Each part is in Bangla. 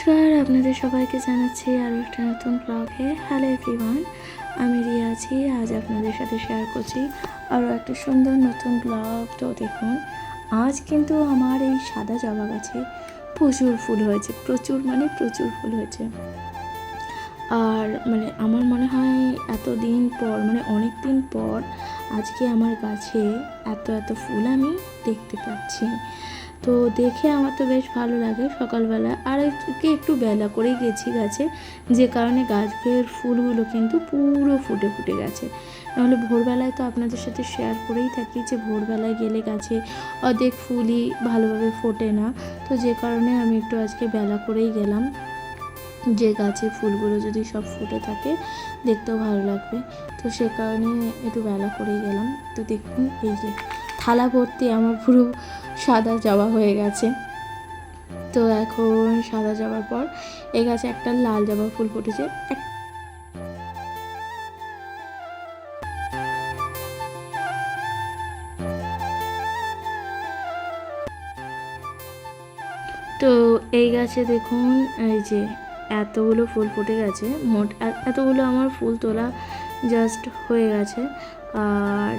নমস্কার, আপনাদের সবাইকে জানাচ্ছি আরও একটা নতুন ব্লগে। হ্যালো এভরিওয়ান, আমি রিয়া আছি। আজ আপনাদের সাথে শেয়ার করছি আরও একটা সুন্দর নতুন ব্লগ। তো দেখুন, আজ কিন্তু আমার এই সাদা জবা গাছে প্রচুর ফুল হয়েছে, প্রচুর ফুল হয়েছে। আর আমার মনে হয় এতদিন পর, অনেক দিন পর আজকে আমার গাছে এত ফুল আমি দেখতে পাচ্ছি। তো দেখে আমার তো বেশ ভালো লাগে। সকালবেলা আর একটু বেলা করেই গেছি গাছে, যে কারণে গাছের ফুলগুলো কিন্তু পুরো ফুটে গেছে। নাহলে ভোরবেলায় তো আপনাদের সাথে শেয়ার করেই থাকি যে ভোরবেলায় গেলে গাছে অর্ধেক ফুলই ভালোভাবে ফোটে না। তো যে কারণে আমি একটু আজকে বেলা করেই গেলাম, যে গাছে ফুলগুলো যদি সব ফুটে থাকে দেখতেও ভালো লাগবে। তো সে কারণে একটু বেলা করেই গেলাম। তো দেখুন, এই যে থালা ভর্তি আমার পুরো সাদা জবা হয়ে গেছে। তো এখন সাদা জবার পর এই গাছে একটা লাল জবা ফুল ফুটেছে। তো এই গাছে দেখুন, এই যে এতগুলো ফুল ফুটে গেছে। মোট এতগুলো আমার ফুল তোলা জাস্ট হয়ে গেছে। আর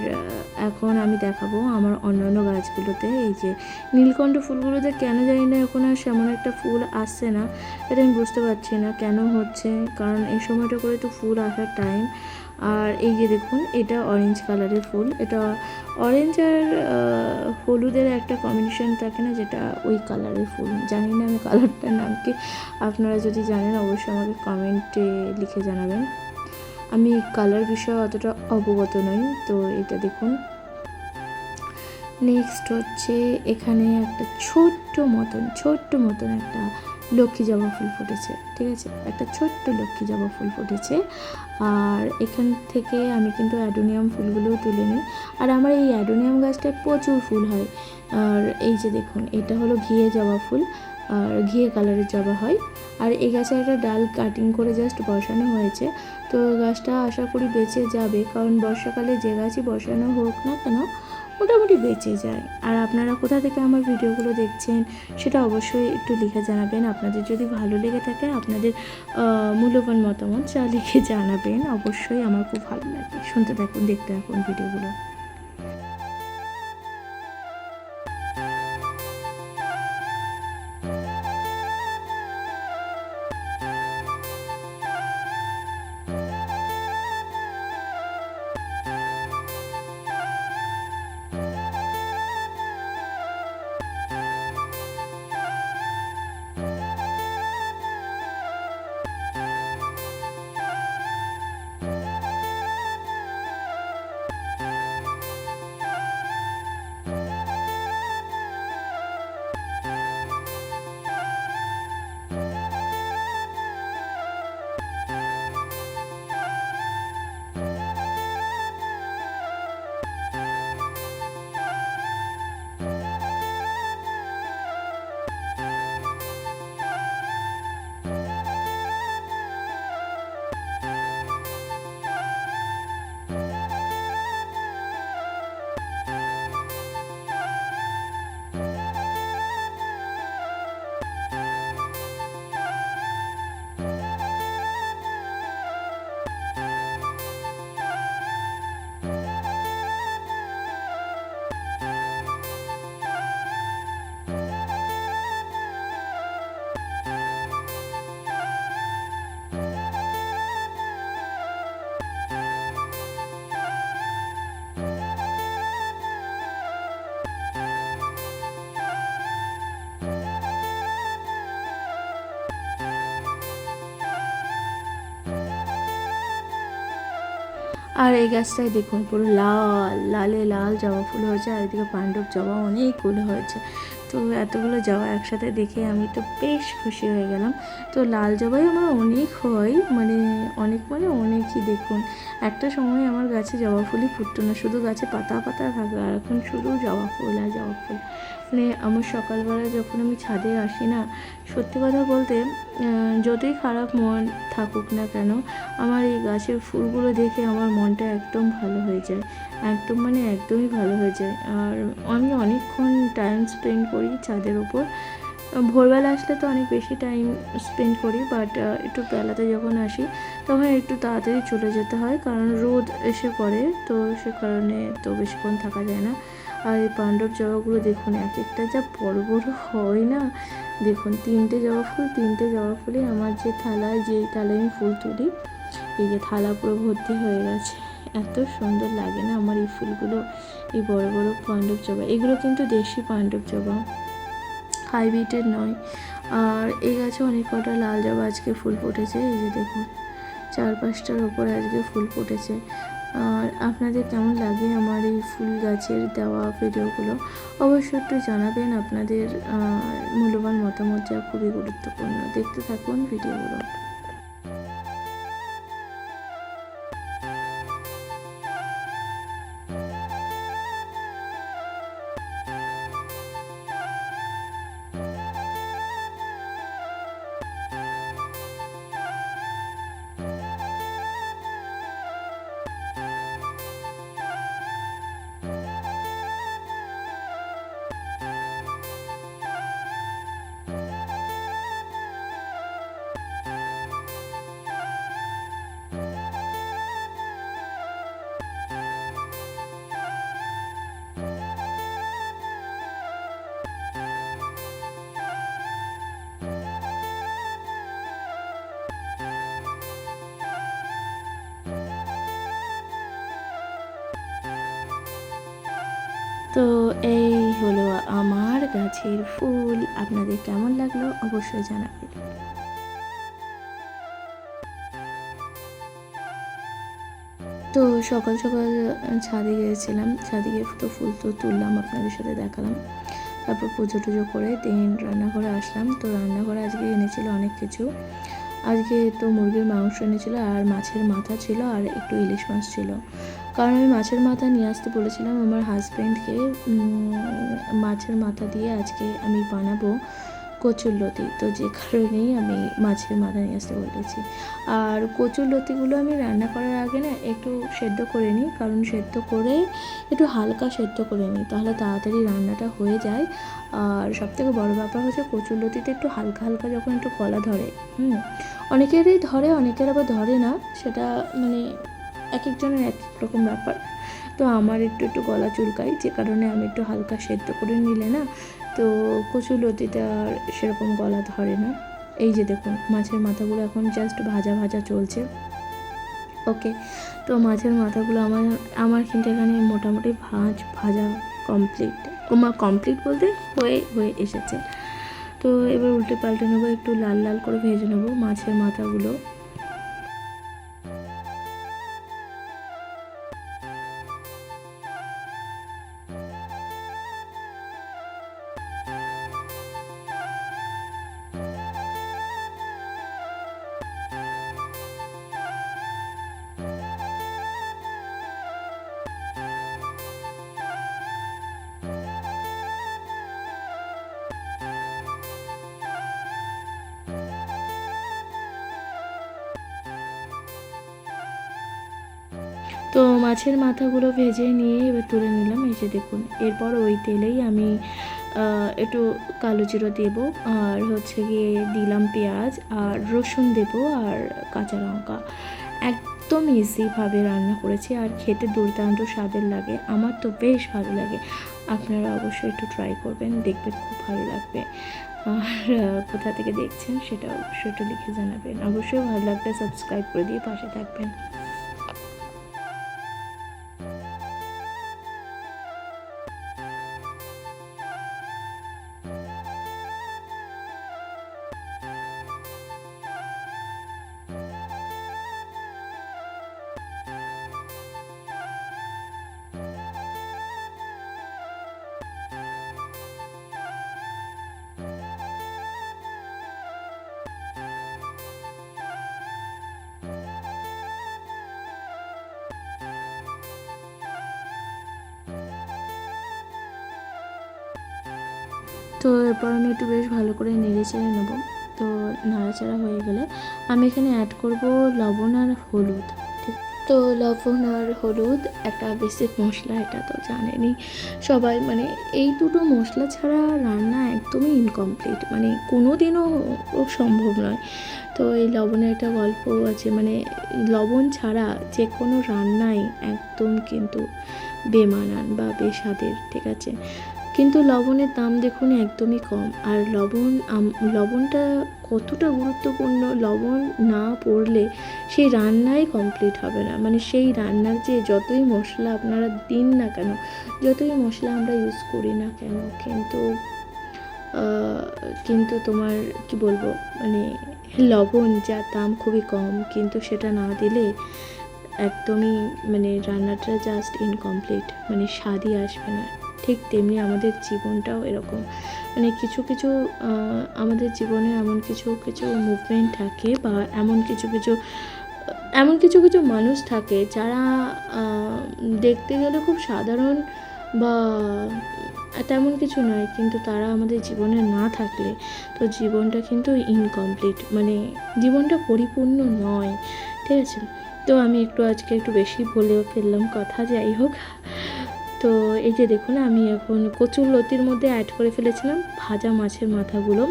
এখন আমি দেখাবো আমার অন্যান্য গাছগুলোতে। এই যে নীলকণ্ঠ ফুলগুলোতে কেন জানি না এখন আর সেমন একটা ফুল আসছে না। এটা আমি বুঝতে পারছি না কেন হচ্ছে, কারণ এই সময়টা করে তো ফুল আসার টাইম। আর এই যে দেখুন, এটা অরেঞ্জ কালারের ফুল। এটা অরেঞ্জ আর হলুদের একটা কম্বিনেশন থাকে না, যেটা ওই কালারের ফুল। জানি না আমি কালারটার নাম কি, আপনারা যদি জানেন অবশ্যই আমাকে কমেন্টে লিখে জানাবেন। আমি কালার বিষয়ে অতটা অবগত নই। তো এটা দেখুন, নেক্সট হচ্ছে এখানে একটা ছোট্ট মতন একটা লক্ষ্মী জবা ফুল ফুটেছে। ঠিক আছে, একটা ছোট্ট লক্ষ্মী জবা ফুল ফুটেছে। আর এখান থেকে আমি কিন্তু অ্যাডোনিয়াম ফুলগুলোও তুলে নিই। আর আমার এই অ্যাডোনিয়াম গাছটায় প্রচুর ফুল হয়। আর এই যে দেখুন, এটা হলো ঘিয়ে জবা ফুল, আর ঘিয়ে কালারের জবা হয়। আর এই গাছে একটা ডাল কাটিং করে জাস্ট বসানো হয়েছে। তো গাছটা আশা করি বেঁচে যাবে, কারণ বর্ষাকালে যে গাছই বসানো হোক না কেন মোটামুটি বেঁচে যায়। আর আপনারা কোথা থেকে আমার ভিডিওগুলো দেখছেন সেটা অবশ্যই একটু লিখে জানাবেন। আপনাদের যদি ভালো লেগে থাকে আপনাদের মূল্যবান মতামত যা লিখে জানাবেন, অবশ্যই আমার খুব ভালো লাগে। শুনতে থাকুন, দেখতে থাকুন ভিডিওগুলো। আর এই গাছটায় দেখুন পুরো লাল জবা ফুল হয়েছে। আর এদিকে পাণ্ডব জবা অনেকগুলো হয়েছে। তো এতগুলো জবা একসাথে দেখে আমি তো বেশ খুশি হয়ে গেলাম। তো লাল জবাই আমার অনেক হয়, অনেকই। দেখুন, একটা সময় আমার গাছে জবা ফুলই ফুটতো না, শুধু গাছে পাতা থাকতো। আর এখন শুধু জবা ফুল আর জবা ফুল। আমার সকালবেলা যখন আমি ছাদে আসি না, সত্যি কথা বলতে যতই খারাপ মন থাকুক না কেন, আমার এই গাছের ফুলগুলো দেখে আমার মনটা একদম ভালো হয়ে যায়। একদমই ভালো হয়ে যায়। আর আমি অনেকক্ষণ টাইম স্পেন্ড করি ছাদের ওপর। ভোরবেলা আসলে তো অনেক বেশি টাইম স্পেন্ড করি, বাট একটু বেলাতে যখন আসি তখন একটু তাড়াতাড়ি চলে যেতে হয়, কারণ রোদ এসে পড়ে, তো সে কারণে তো বেশিক্ষণ থাকা যায় না। আর এই পাণ্ডব জবাগুলো দেখুন, এক একটা যা বড় বড় হয় না। দেখুন, তিনটে জবা ফুলে আমার যে থালায় আমি ফুল তুলি, এই যে থালা পুরো ভর্তি হয়ে গেছে। এত সুন্দর লাগে না আমার এই ফুলগুলো, এই বড় বড় পাণ্ডব জবা। এগুলো কিন্তু দেশি পাণ্ডব জবা, হাইব্রিডের নয়। আর এই গাছে অনেক কটা লাল জবা আজকে ফুল ফুটেছে, এই যে দেখুন 4-5টার ওপরে আজকে ফুল ফুটেছে। আর আপনাদের কেমন লাগে আমার এই ফুল গাছের দেওয়া ভিডিওগুলো অবশ্যই একটু জানাবেন। আপনাদের মূল্যবান মতামত যা খুবই গুরুত্বপূর্ণ। দেখতে থাকুন ভিডিওগুলো। তো এই হলো আমার গাছের ফুল। আপনাদের কেমন লাগলো অবশ্যই জানাবেন। তো সকাল সকাল ছাদে গিয়েছিলাম, ছাদে গিয়ে তো ফুল তো তুললাম, আপনাদের সাথে দেখালাম। তারপর পুজো টুজো করে দেন রান্নাঘরে আসলাম। তো রান্নাঘরে আজকে এনেছিল অনেক কিছু। আজকে তো মুরগির মাংস এনেছিল, আর মাছের মাথা ছিল, আর একটু ইলিশ মাছ ছিল। কারণ আমি মাছের মাথা নিয়ে আসতে বলেছিলাম আমার হাজব্যান্ডকে। মাছের মাথা দিয়ে আজকে আমি বানাবো কচুরলতি, তো যে কারণেই আমি মাছের মাথা নিয়ে আসতে বলেছি। আর কচুরলতিগুলো আমি রান্না করার আগে না একটু সেদ্ধ করে নিই, কারণ সেদ্ধ করে একটু হালকা সেদ্ধ করে নিই, তাহলে তাড়াতাড়ি রান্নাটা হয়ে যায়। আর সবথেকে বড় ব্যাপার হচ্ছে কচুরলতিতে একটু হালকা হালকা যখন একটু কলা ধরে, অনেকেরই ধরে, অনেকের আবার ধরে না, সেটা মানে এক একজনের এক এক রকম ব্যাপার। তো আমার একটু একটু গলা চুলকায়, যে কারণে আমি একটু হালকা সেদ্ধ করে নিলে না তো কচুরলতিটা আর সেরকম গলা ধরে না। এই যে দেখুন মাছের মাথাগুলো এখন জাস্ট ভাজা ভাজা চলছে। ওকে, তো মাছের মাথাগুলো আমার কিন্তু এখানে মোটামুটি ভাজা কমপ্লিট বলতে হয়ে এসেছে। তো এবার উল্টে পাল্টে নেবো, একটু লাল লাল করে ভেজে নেবো মাছের মাথাগুলো। তো মাছের মাথাগুলো ভেজে নিয়ে এবার তুলে নিলাম, এই যে দেখুন। এরপর ওই তেলেই আমি একটু কালো জিরা দেবো, আর হচ্ছে গিয়ে দিলাম পেঁয়াজ আর রসুন দেবো, আর কাঁচা লঙ্কা। একদম ইজিভাবে রান্না করেছি, আর খেতে দুর্দান্ত স্বাদের লাগে, আমার তো বেশ ভালো লাগে। আপনারা অবশ্যই একটু ট্রাই করবেন, দেখবেন খুব ভালো লাগবে। আর কোথা থেকে দেখছেন সেটা অবশ্যই একটু লিখে জানাবেন। অবশ্যই ভালো লাগলে সাবস্ক্রাইব করে দিয়ে পাশে থাকবেন। তো এরপর আমি একটু বেশ ভালো করে নেড়ে চেড়ে নেবো। তো নাড়াচাড়া হয়ে গেলে আমি এখানে অ্যাড করব লবণ আর হলুদ। ঠিক, তো লবণ আর হলুদ একটা বেসিক মশলা, এটা তো জানেনই সবাই। মানে এই দুটো মশলা ছাড়া রান্না একদমই ইনকমপ্লিট, মানে কোনো দিনও সম্ভব নয়। তো এই লবণের একটা গল্প আছে, মানে লবণ ছাড়া যে কোনো রান্নাই একদম কিন্তু বেমানান বা বেস্বাদের, ঠিক আছে। কিন্তু লবণের দাম দেখুন একদমই কম। আর লবণটা কতটা গুরুত্বপূর্ণ, লবণ না পড়লে সেই রান্নাই কমপ্লিট হবে না। মানে সেই রান্নার যে যতই মশলা আপনারা দিন না কেন, যতই মশলা আমরা ইউজ করি না কেন, কিন্তু তোমার কি বলবো, মানে লবণ যার দাম খুবই কম, কিন্তু সেটা না দিলে একদমই মানে রান্নাটা জাস্ট ইনকমপ্লিট, মানে স্বাদই আসবে না। ঠিক তেমনি আমাদের জীবনটাও এরকম, মানে কিছু কিছু আমাদের জীবনে এমন কিছু কিছু মুভমেন্ট থাকে, বা এমন কিছু কিছু মানুষ থাকে যারা দেখতে গেলে খুব সাধারণ বা তেমন কিছু নয়, কিন্তু তারা আমাদের জীবনে না থাকলে তো জীবনটা কিন্তু ইনকমপ্লিট, মানে জীবনটা পরিপূর্ণ নয়, ঠিক আছে। তো আমি আজকে একটু বেশি বলেও ফেললাম কথা, যাই হোক। তো এই যে দেখুন, আমি এখন কচুর লতির মধ্যে অ্যাড করে ফেলেছিলাম ভাজা মাছের মাথাগুলো।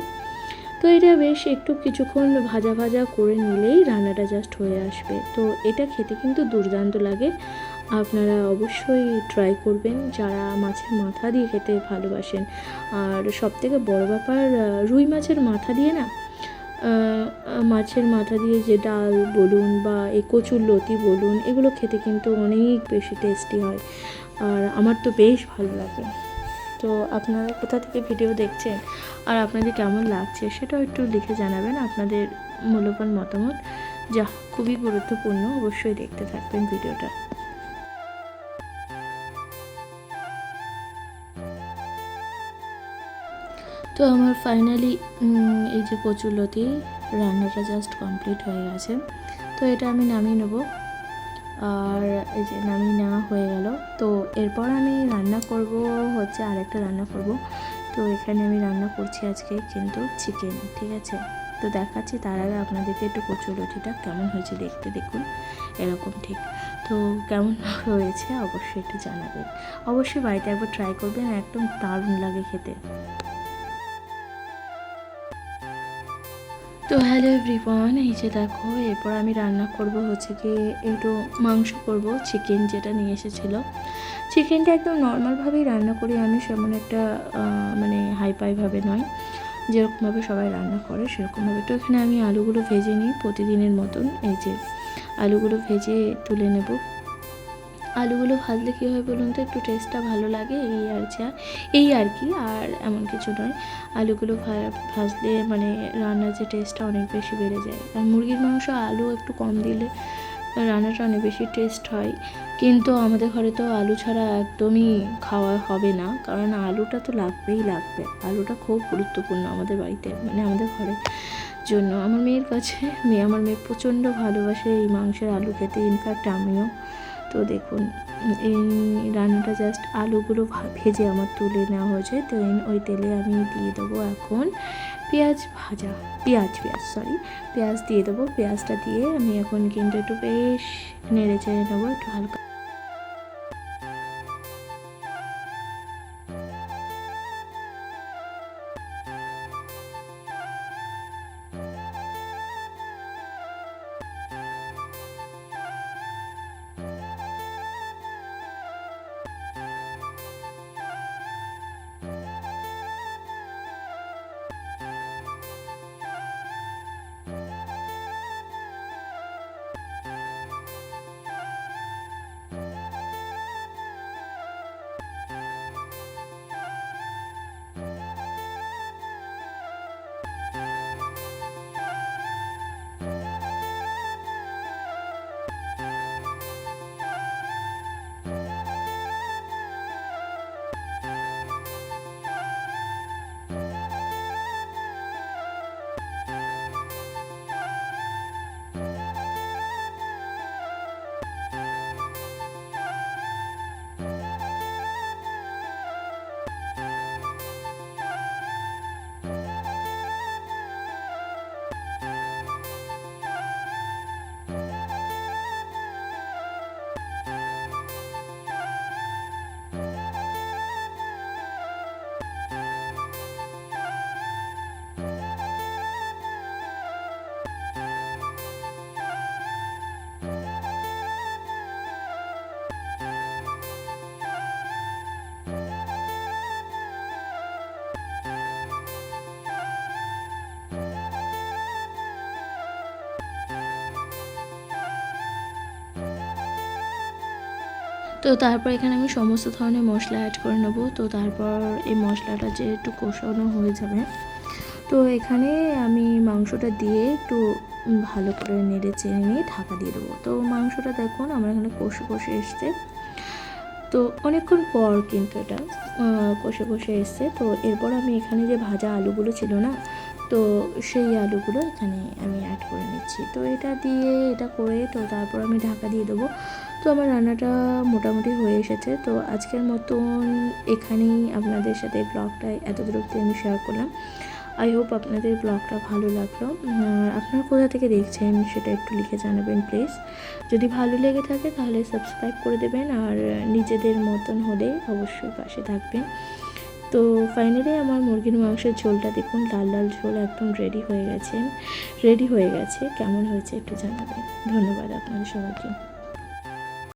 তো এটা বেশ একটু কিছুক্ষণ ভাজা ভাজা করে নিলেই রান্নাটা জাস্ট হয়ে আসবে। তো এটা খেতে কিন্তু দুর্দান্ত লাগে, আপনারা অবশ্যই ট্রাই করবেন যারা মাছের মাথা দিয়ে খেতে ভালোবাসেন। আর সবথেকে বড় ব্যাপার, রুই মাছের মাথা দিয়ে না, মাছের মাথা দিয়ে যে ডাল বলুন বা এই কচুর লতি বলুন, এগুলো খেতে কিন্তু অনেক বেশি টেস্টি হয়, আর আমার তো বেশ ভালো লাগে। তো আপনারা কোথা থেকে ভিডিও দেখছেন আর আপনাদের কেমন লাগছে সেটাও একটু লিখে জানাবেন, আপনাদের মূল্যবান মতামত, যা খুবই গুরুত্বপূর্ণ। অবশ্যই দেখতে থাকবেন ভিডিওটা। তো আমার ফাইনালি এই যে কচুরলতি রান্নাটা জাস্ট কমপ্লিট হয়ে গেছে। তো এটা আমি নামিয়ে নেব, আর এই যে নামিয়ে নেওয়া হয়ে গেল। তো এরপর আমি রান্না করব হচ্ছে আরেকটা রান্না করব। তো এখানে আমি রান্না করছি আজকে কিন্তু চিকেন, ঠিক আছে। তো দেখাচ্ছি, তার আগে আপনাদেরকে একটু কচুরলতিটা কেমন হয়েছে দেখতে, দেখুন এরকম ঠিক। তো কেমন হয়েছে অবশ্যই একটু জানাবেন, অবশ্যই বাড়িতে একবার ট্রাই করবেন, একদম দারুণ লাগে খেতে। তো হ্যালো এভরিওয়ান, এই যে দেখো এরপর আমি রান্না করব হচ্ছে কি একটু মাংস করব, চিকেন যেটা নিয়ে এসেছিলো। চিকেনটা একদম নর্মালভাবেই রান্না করি আমি, সেমন একটা মানে হাইফাইভাবে নয়, যেরকমভাবে সবাই রান্না করে সেরকমভাবে। তো এখানে আমি আলুগুলো ভেজে নিই প্রতিদিনের মতন। এই যে আলুগুলো ভেজে তুলে নেব। আলুগুলো ভাজলে কী হয় বলুন তো, একটু টেস্টটা ভালো লাগে, এই আর কি, আর এমন কিছু নয়। আলুগুলো ভাজলে মানে রান্নার যে টেস্টটা অনেক বেশি বেড়ে যায়। আর মুরগির মাংস আলু একটু কম দিলে রান্নাটা অনেক বেশি টেস্ট হয়, কিন্তু আমাদের ঘরে তো আলু ছাড়া একদমই খাওয়া হবে না, কারণ আলুটা তো লাগবেই লাগবে। আলুটা খুব গুরুত্বপূর্ণ আমাদের বাড়িতে, মানে আমাদের ঘরের জন্য। আমার মেয়ে প্রচণ্ড ভালোবাসে এই মাংসের আলু খেতে, ইনফ্যাক্ট আমিও। তো দেখুন এই রান্নাটা জাস্ট আলুগুলো ভেজে আমার তুলে নেওয়া হয়েছে। তো ওই তেলে আমি দিয়ে দেবো এখন পেঁয়াজ দিয়ে দেবো। পেঁয়াজটা দিয়ে আমি এখন কিন্তু একটু বেশ নেড়ে চেড়ে নেবো একটু হালকা। তো তারপর এখানে আমি সমস্ত ধরনের মশলা অ্যাড করে নেব। তো তারপর এই মশলাটা যে একটু কষানো হয়ে যাবে, তো এখানে আমি মাংসটা দিয়ে একটু ভালো করে নেড়ে চেড়ে নিয়ে ঢাকা দিয়ে দেবো। তো মাংসটা দেখুন আমার এখানে কষে কষে এসছে। তো অনেকক্ষণ পর কিন্তু এটা কষে কষে এসছে। তো এরপর আমি এখানে যে ভাজা আলুগুলো ছিল না, তো সেই আলুগুলো এখানে আমি অ্যাড করে নিচ্ছি। তো এটা দিয়ে এটা করে তো তারপর আমি ঢাকা দিয়ে দেবো। তো আমার রান্নাটা মোটামুটি হয়ে এসেছে। তো আজকের মতন এখানেই আপনাদের সাথে ব্লগটা এতদূর অবধি আমি শেয়ার করলাম। আই হোপ আপনাদের ব্লগটা ভালো লাগলো। আপনারা কোথা থেকে দেখছেন সেটা একটু লিখে জানাবেন প্লিজ। যদি ভালো লেগে থাকে তাহলে সাবস্ক্রাইব করে দেবেন, আর নিজেদের মতন হলে অবশ্যই পাশে থাকবেন। তো ফাইনালি আমার মুরগির মাংসের ঝোলটা দেখুন, লাল লাল ঝোল একদম রেডি হয়ে গেছে। কেমন হয়েছে একটু জানাবেন। ধন্যবাদ আপনাদের সবাইকে।